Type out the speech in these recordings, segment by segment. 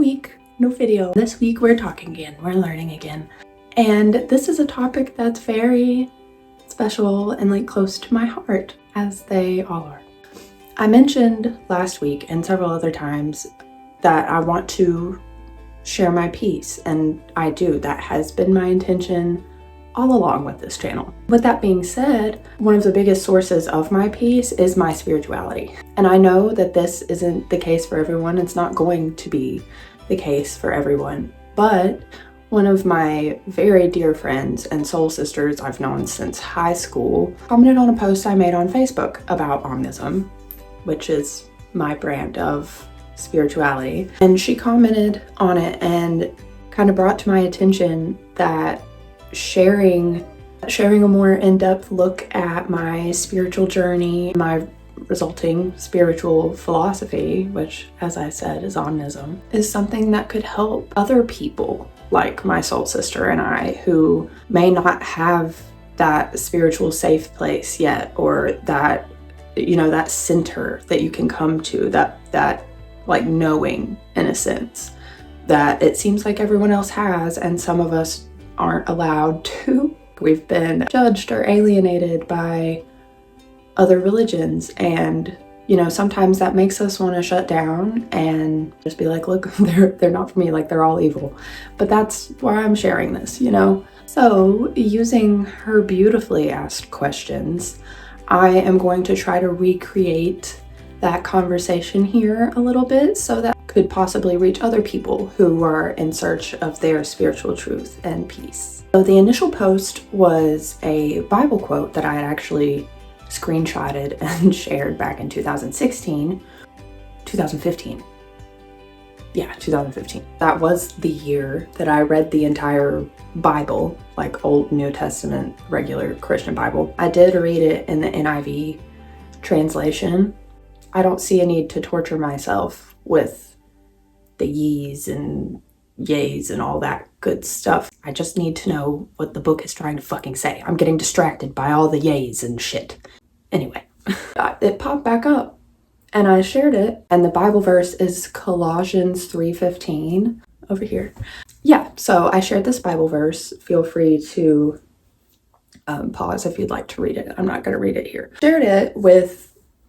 week, no video. This week we're talking again, we're learning again. And this is a topic that's very special and like close to my heart, as they all are. I mentioned last week and several other times that I want to share my peace, and I do. That has been my intention all along with this channel. With that being said, one of the biggest sources of my peace is my spirituality. And I know that this isn't the case for everyone. It's not going to be the case for everyone. But one of my very dear friends and soul sisters I've known since high school commented on a post I made on Facebook about Omnism, which is my brand of spirituality. And she commented on it and kind of brought to my attention that sharing a more in-depth look at my spiritual journey, my resulting spiritual philosophy, which, as I said, is Omnism, is something that could help other people like my soul sister and I who may not have that spiritual safe place yet, or that, you know, that center that you can come to, that like knowing, in a sense, that it seems like everyone else has and some of us aren't allowed to. We've been judged or alienated by other religions, and you know, sometimes that makes us want to shut down and just be like, look, they're not for me, like they're all evil. But that's why I'm sharing this, you know. So using her beautifully asked questions, I am going to try to recreate that conversation here a little bit, so that could possibly reach other people who are in search of their spiritual truth and peace. So the initial post was a Bible quote that I had actually screenshotted and shared back in 2015. Yeah, 2015. That was the year that I read the entire Bible, like Old New Testament, regular Christian Bible. I did read it in the NIV translation. I don't see a need to torture myself with the yees and yays and all that good stuff. I just need to know what the book is trying to fucking say. I'm getting distracted by all the yays and shit. Anyway, it popped back up and I shared it, and the Bible verse is Colossians 3:15 over here. Yeah, so I shared this Bible verse. Feel free to pause if you'd like to read it. I'm not going to read it here. Shared it with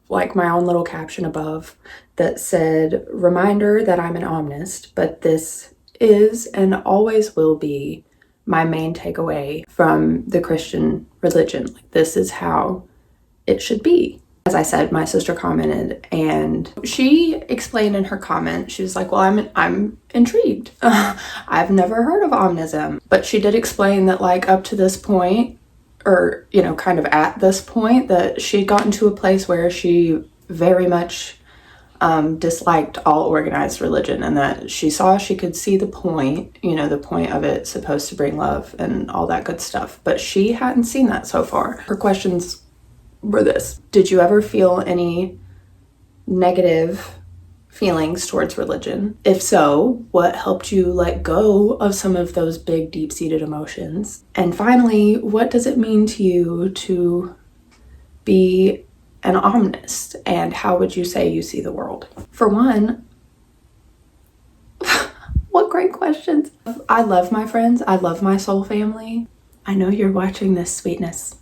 like my own little caption above that said, reminder that I'm an omnist, but this is and always will be my main takeaway from the Christian religion. Like, this is how it should be. As I said, my sister commented and she explained in her comment, she was like, well, I'm intrigued. I've never heard of Omnism. But she did explain that like up to this point, or, you know, kind of at this point, that she'd gotten to a place where she very much disliked all organized religion, and that she saw she could see the point, you know, the point of it supposed to bring love and all that good stuff. But she hadn't seen that so far. Her questions were this: did you ever feel any negative feelings towards religion? If so, what helped you let go of some of those big, deep-seated emotions? And finally, what does it mean to you to be an omnist, and how would you say you see the world? For one, what great questions. I love my friends. I love my soul family. I know you're watching this, sweetness.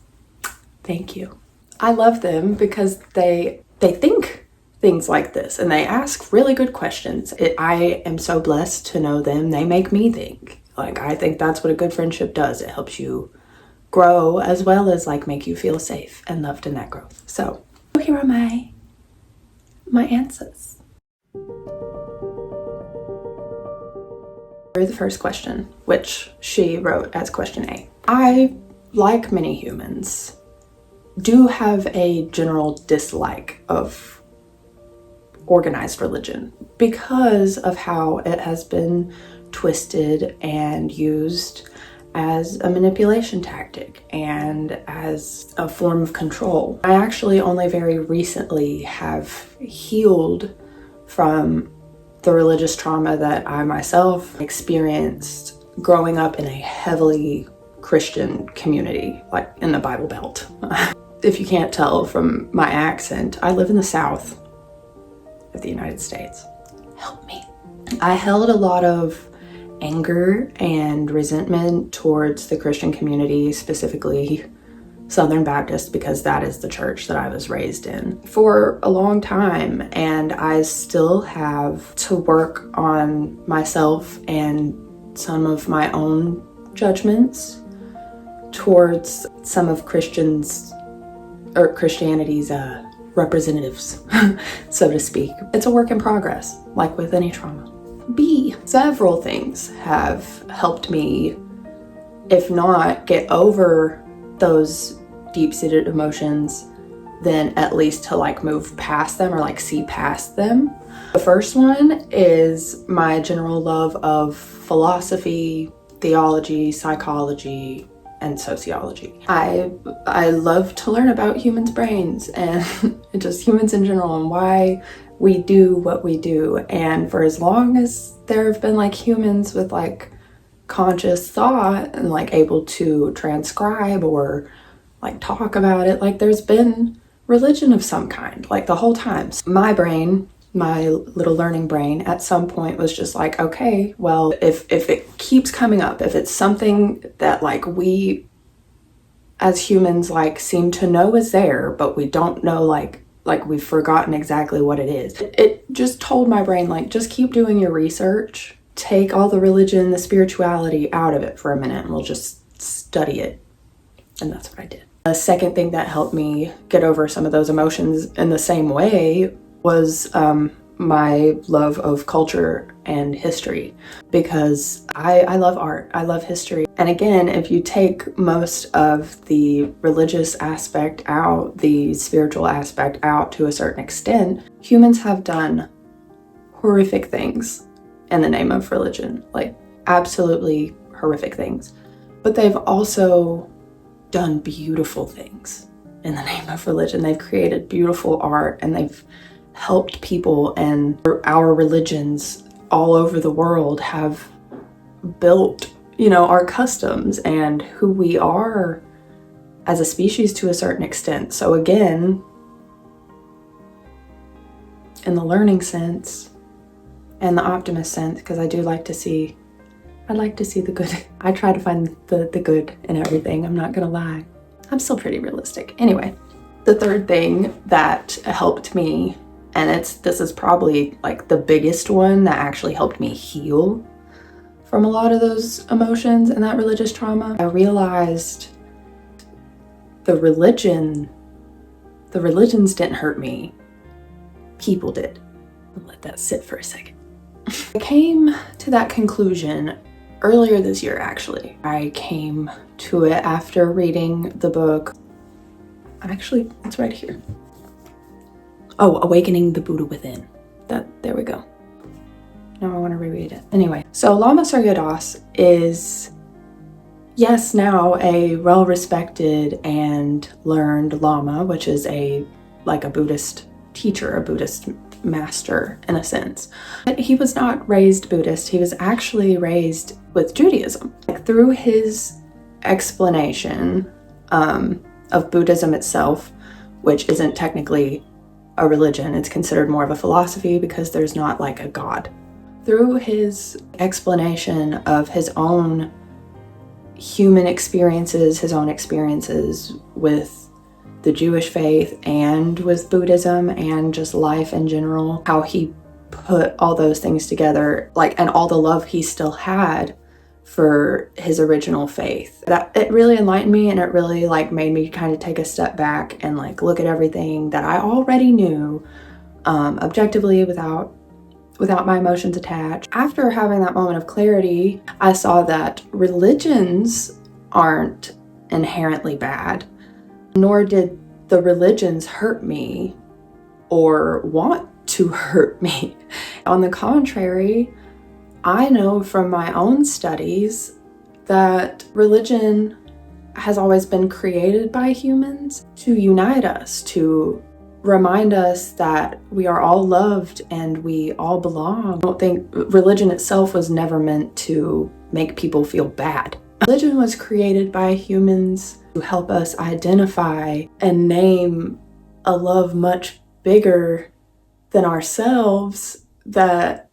Thank you. I love them because they think things like this, and they ask really good questions. I am so blessed to know them. They make me think. Like, I think that's what a good friendship does. It helps you grow as well as like make you feel safe and loved in that growth. So here are my answers. The first question, which she wrote as question A. I, like many humans, do have a general dislike of organized religion because of how it has been twisted and used as a manipulation tactic and as a form of control. I actually only very recently have healed from the religious trauma that I myself experienced growing up in a heavily Christian community, like in the Bible Belt. If you can't tell from my accent, I live in the South of the United States. Help me. I held a lot of anger and resentment towards the Christian community, specifically Southern Baptist, because that is the church that I was raised in for a long time. And I still have to work on myself and some of my own judgments towards some of Christianity's representatives, so to speak. It's a work in progress, like with any trauma. Several things have helped me, if not get over those deep-seated emotions, then at least to like move past them or like see past them. The first one is my general love of philosophy, theology, psychology, and sociology. I love to learn about humans' brains and just humans in general and why we do what we do. And for as long as there have been like humans with like conscious thought and like able to transcribe or like talk about it, like there's been religion of some kind like the whole time. So my brain, my little learning brain, at some point was just like, okay, well, if it keeps coming up, if it's something that like we as humans like seem to know is there, but we don't know, like we've forgotten exactly what it is, it just told my brain like, just keep doing your research, take all the religion, the spirituality out of it for a minute, and we'll just study it. And that's what I did. The second thing that helped me get over some of those emotions in the same way was my love of culture and history, because I love art, I love history. And again, if you take most of the religious aspect out, the spiritual aspect out to a certain extent, humans have done horrific things in the name of religion, like absolutely horrific things. But they've also done beautiful things in the name of religion. They've created beautiful art and they've helped people, and our religions all over the world have built, our customs and who we are as a species to a certain extent. So again, in the learning sense and the optimist sense, because I like to see the good. I try to find the good in everything. I'm not gonna lie. I'm still pretty realistic. Anyway, the third thing that helped me, and this is probably like the biggest one that actually helped me heal from a lot of those emotions and that religious trauma, I realized the religions didn't hurt me. People did. I'll let that sit for a second. I came to that conclusion earlier this year, actually. I came to it after reading the book. Actually, it's right here. Oh, Awakening the Buddha Within. There we go. Now I want to reread it. Anyway, so Lama Surya Das is, yes, now a well-respected and learned Lama, which is a Buddhist teacher, a Buddhist master in a sense. But he was not raised Buddhist. He was actually raised with Judaism. Through his explanation of Buddhism itself, which isn't technically a religion, it's considered more of a philosophy because there's not like a god. Through his explanation of his own human experiences, his own experiences with the Jewish faith and with Buddhism and just life in general, how he put all those things together, and all the love he still had for his original faith. That it really enlightened me, and it really made me kind of take a step back and look at everything that I already knew objectively without my emotions attached. After having that moment of clarity, I saw that religions aren't inherently bad, nor did the religions hurt me or want to hurt me. On the contrary, I know from my own studies that religion has always been created by humans to unite us, to remind us that we are all loved and we all belong. I don't think religion itself was never meant to make people feel bad. Religion was created by humans to help us identify and name a love much bigger than ourselves that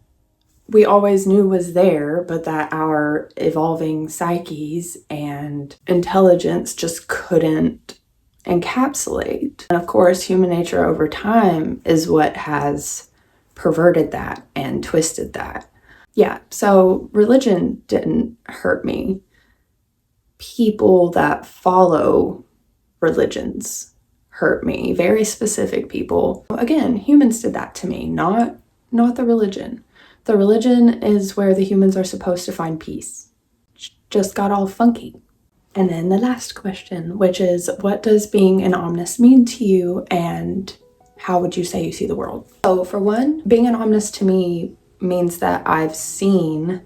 we always knew was there, but that our evolving psyches and intelligence just couldn't encapsulate. And of course, human nature over time is what has perverted that and twisted that. Yeah, so religion didn't hurt me. People that follow religions hurt me. Very specific people. Again, humans did that to me, not the religion. The religion is where the humans are supposed to find peace. Just got all funky. And then the last question, which is, what does being an omnist mean to you, and how would you say you see the world? So for one, being an omnist to me means that I've seen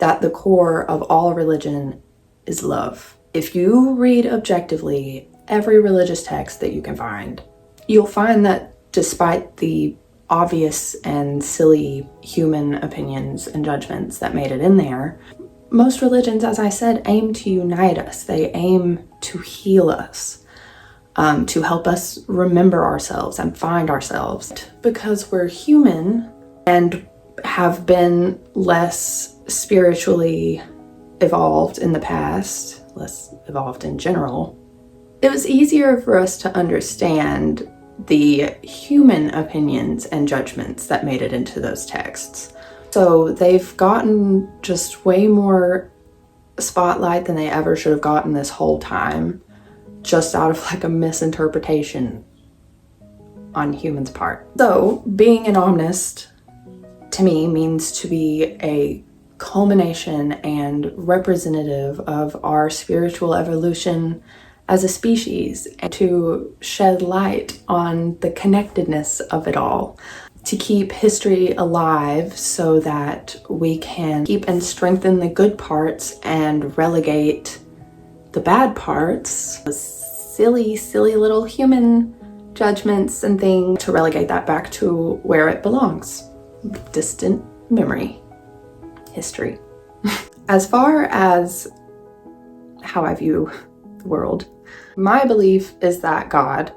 that the core of all religion is love. If you read objectively every religious text that you can find, you'll find that despite the obvious and silly human opinions and judgments that made it in there, most religions, as I said, aim to unite us. They aim to heal us, to help us remember ourselves and find ourselves. Because we're human and have been less spiritually evolved in the past, less evolved in general, it was easier for us to understand the human opinions and judgments that made it into those texts. So they've gotten just way more spotlight than they ever should have gotten this whole time, just out of like a misinterpretation on humans' part. So being an omnist to me means to be a culmination and representative of our spiritual evolution as a species, and to shed light on the connectedness of it all, to keep history alive so that we can keep and strengthen the good parts and relegate the bad parts, the silly little human judgments and things, to relegate that back to where it belongs. Distant memory. History. As far as how I view the world, my belief is that God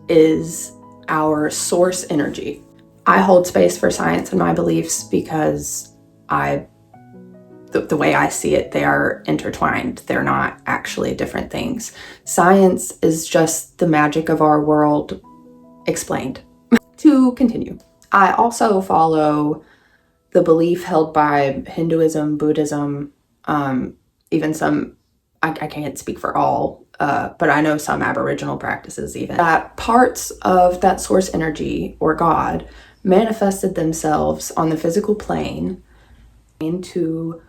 is our source energy. I hold space for science and my beliefs because the way I see it, they are intertwined. They're not actually different things. Science is just the magic of our world explained. To continue, I also follow the belief held by Hinduism, Buddhism, even some, I can't speak for all, but I know some Aboriginal practices even, that parts of that source energy or God manifested themselves on the physical plane to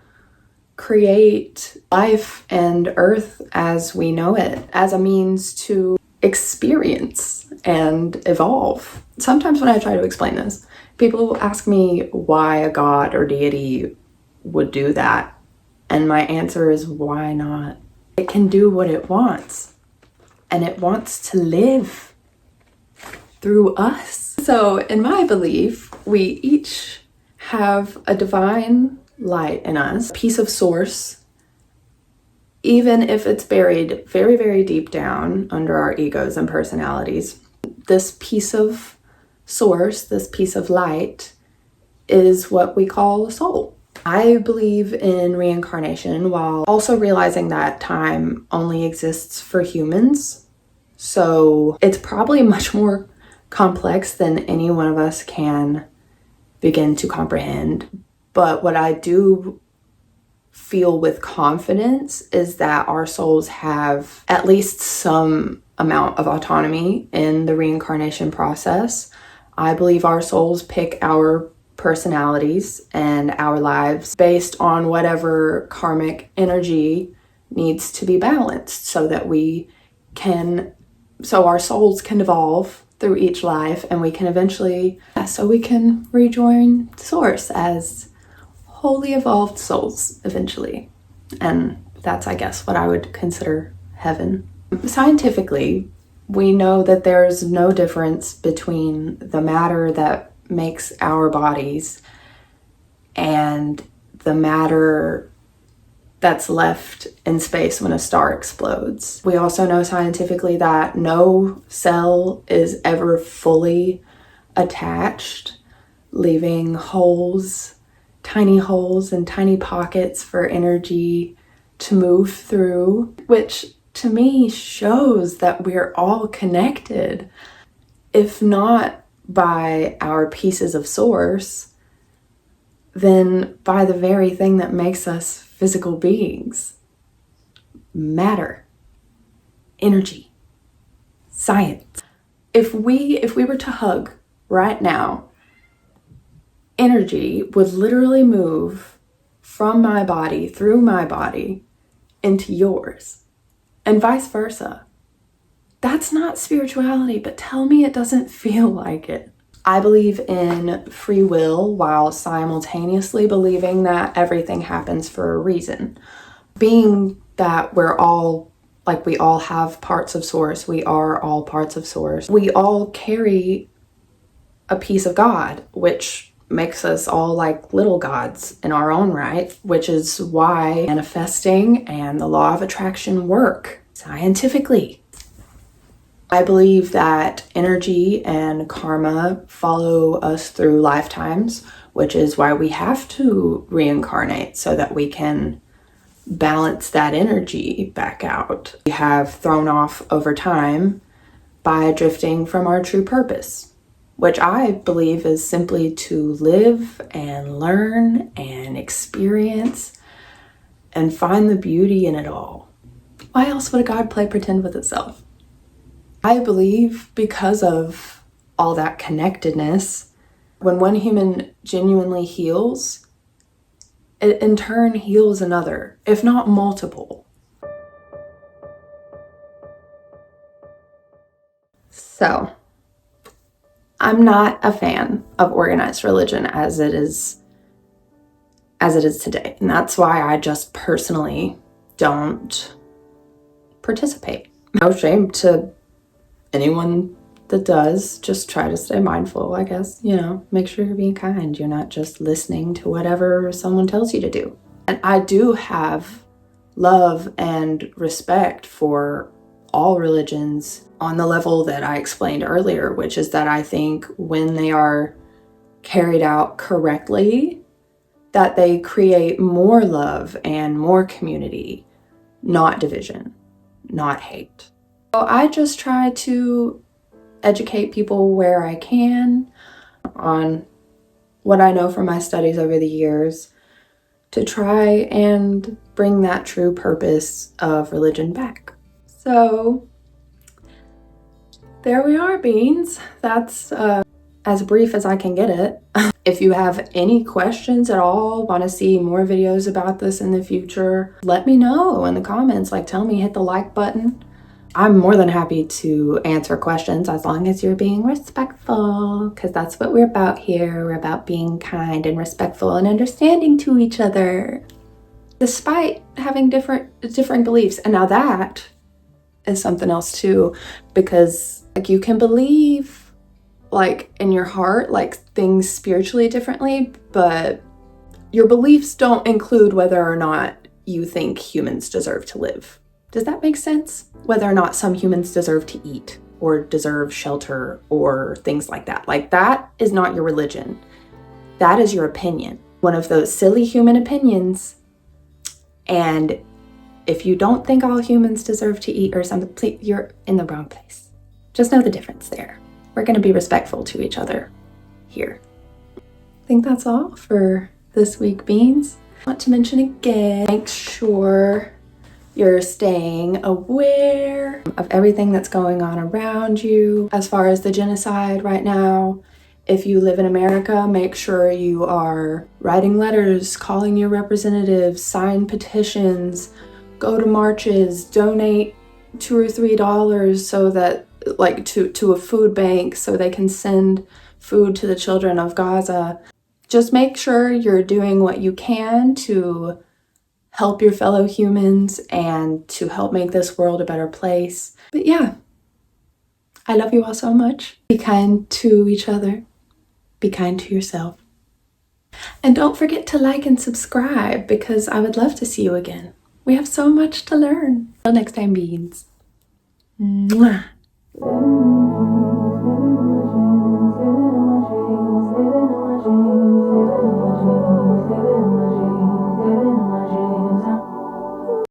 create life and earth as we know it, as a means to experience and evolve. Sometimes when I try to explain this, people ask me why a god or deity would do that. And my answer is, why not? It can do what it wants. And it wants to live through us. So in my belief, we each have a divine light in us, a piece of source, even if it's buried very, very deep down under our egos and personalities. This piece of source, this piece of light, is what we call a soul. I believe in reincarnation while also realizing that time only exists for humans. So it's probably much more complex than any one of us can begin to comprehend. But what I do feel with confidence is that our souls have at least some amount of autonomy in the reincarnation process. I believe our souls pick our personalities and our lives based on whatever karmic energy needs to be balanced so that our souls can evolve through each life, and we can eventually, so we can rejoin source as wholly evolved souls eventually. And that's, I guess, what I would consider heaven. Scientifically, we know that there's no difference between the matter that makes our bodies and the matter that's left in space when a star explodes. We also know scientifically that no cell is ever fully attached, leaving holes tiny holes and tiny pockets for energy to move through, which to me shows that we're all connected, if not by our pieces of source, then by the very thing that makes us physical beings. Matter, energy, science. If we were to hug right now, energy would literally move from my body, through my body, into yours, and vice versa. That's not spirituality, but tell me it doesn't feel like it. I believe in free will while simultaneously believing that everything happens for a reason. Being that we're all, like, we all have parts of source, we are all parts of source. We all carry a piece of God, which makes us all like little gods in our own right, which is why manifesting and the law of attraction work scientifically. I believe that energy and karma follow us through lifetimes, which is why we have to reincarnate so that we can balance that energy back out. We have thrown off over time by drifting from our true purpose, which I believe is simply to live and learn and experience and find the beauty in it all. Why else would a God play pretend with itself? I believe because of all that connectedness, when one human genuinely heals, it in turn heals another, if not multiple. So, I'm not a fan of organized religion as it is today. And that's why I just personally don't participate. No shame to anyone that does. Just try to stay mindful, I guess. Make sure you're being kind. You're not just listening to whatever someone tells you to do. And I do have love and respect for all religions on the level that I explained earlier, which is that I think when they are carried out correctly, that they create more love and more community, not division, not hate. So I just try to educate people where I can on what I know from my studies over the years to try and bring that true purpose of religion back. So there we are, beans. That's as brief as I can get it. If you have any questions at all, want to see more videos about this in the future, let me know in the comments. Tell me, hit the like button. I'm more than happy to answer questions as long as you're being respectful, because that's what we're about here. We're about being kind and respectful and understanding to each other, despite having different beliefs. And now that is something else too, because you can believe in your heart things spiritually differently, but your beliefs don't include whether or not you think humans deserve to live. Does that make sense? Whether or not some humans deserve to eat or deserve shelter or things like that. That is not your religion. That is your opinion. One of those silly human opinions. And if you don't think all humans deserve to eat or something, please, you're in the wrong place. Just know the difference there. We're going to be respectful to each other here. I think that's all for this week, beans. I want to mention again, make sure you're staying aware of everything that's going on around you. As far as the genocide right now, if you live in America, make sure you are writing letters, calling your representatives, sign petitions, go to marches, donate $2 or $3 so that to a food bank so they can send food to the children of Gaza. Just make sure you're doing what you can to help your fellow humans and to help make this world a better place. But yeah, I love you all so much. Be kind to each other. Be kind to yourself. And don't forget to like and subscribe, because I would love to see you again. We have so much to learn. Till next time, beans. Mwah.